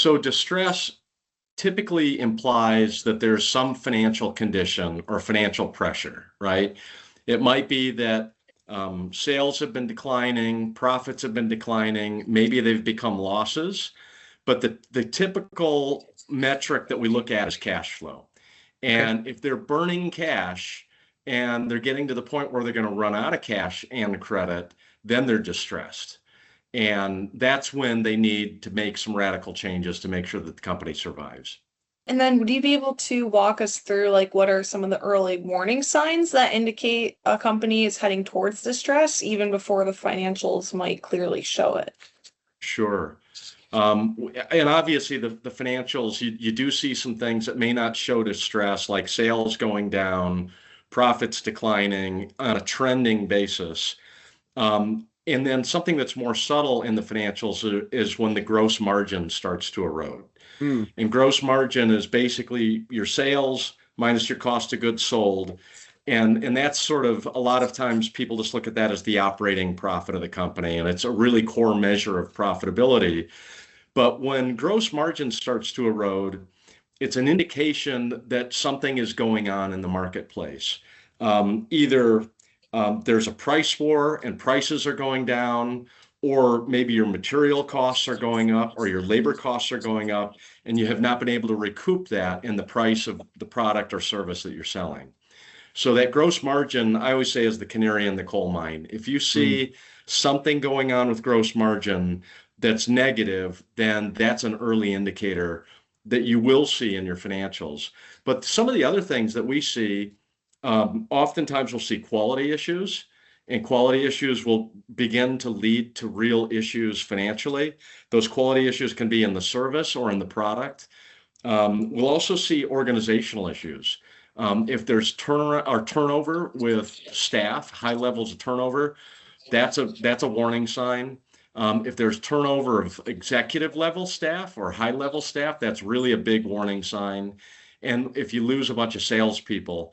So distress typically implies that there's some financial condition or financial pressure, right? It might be that sales have been declining, profits have been declining, maybe they've become losses, but the typical metric that we look at is cash flow. Okay. And if they're burning cash and they're getting to the point where they're going to run out of cash and credit, then they're distressed. And that's when they need to make some radical changes to make sure that the company survives. And then would you be able to walk us through like what are some of the early warning signs that indicate a company is heading towards distress even before the financials might clearly show it? Sure. And obviously, the financials, you do see some things that may not show distress, like sales going down, profits declining on a trending basis. And then something that's more subtle in the financials is when the gross margin starts to erode. Hmm. And gross margin is basically your sales minus your cost of goods sold. And that's sort of a lot of times people just look at that as the operating profit of the company. And it's a really core measure of profitability. But when gross margin starts to erode, it's an indication that something is going on in the marketplace. Either there's a price war and prices are going down, or maybe your material costs are going up, or your labor costs are going up, and you have not been able to recoup that in the price of the product or service that you're selling. So that gross margin, I always say, is the canary in the coal mine. If you Hmm. see something going on with gross margin that's negative, then that's an early indicator that you will see in your financials. But some of the other things that we see, oftentimes we'll see quality issues, and quality issues will begin to lead to real issues financially. Those quality issues can be in the service or in the product. We'll also see organizational issues. If there's turnover with staff, high levels of turnover, that's a warning sign. If there's turnover of executive level staff or high level staff, that's really a big warning sign. And if you lose a bunch of salespeople,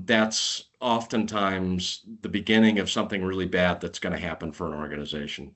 that's oftentimes the beginning of something really bad that's going to happen for an organization.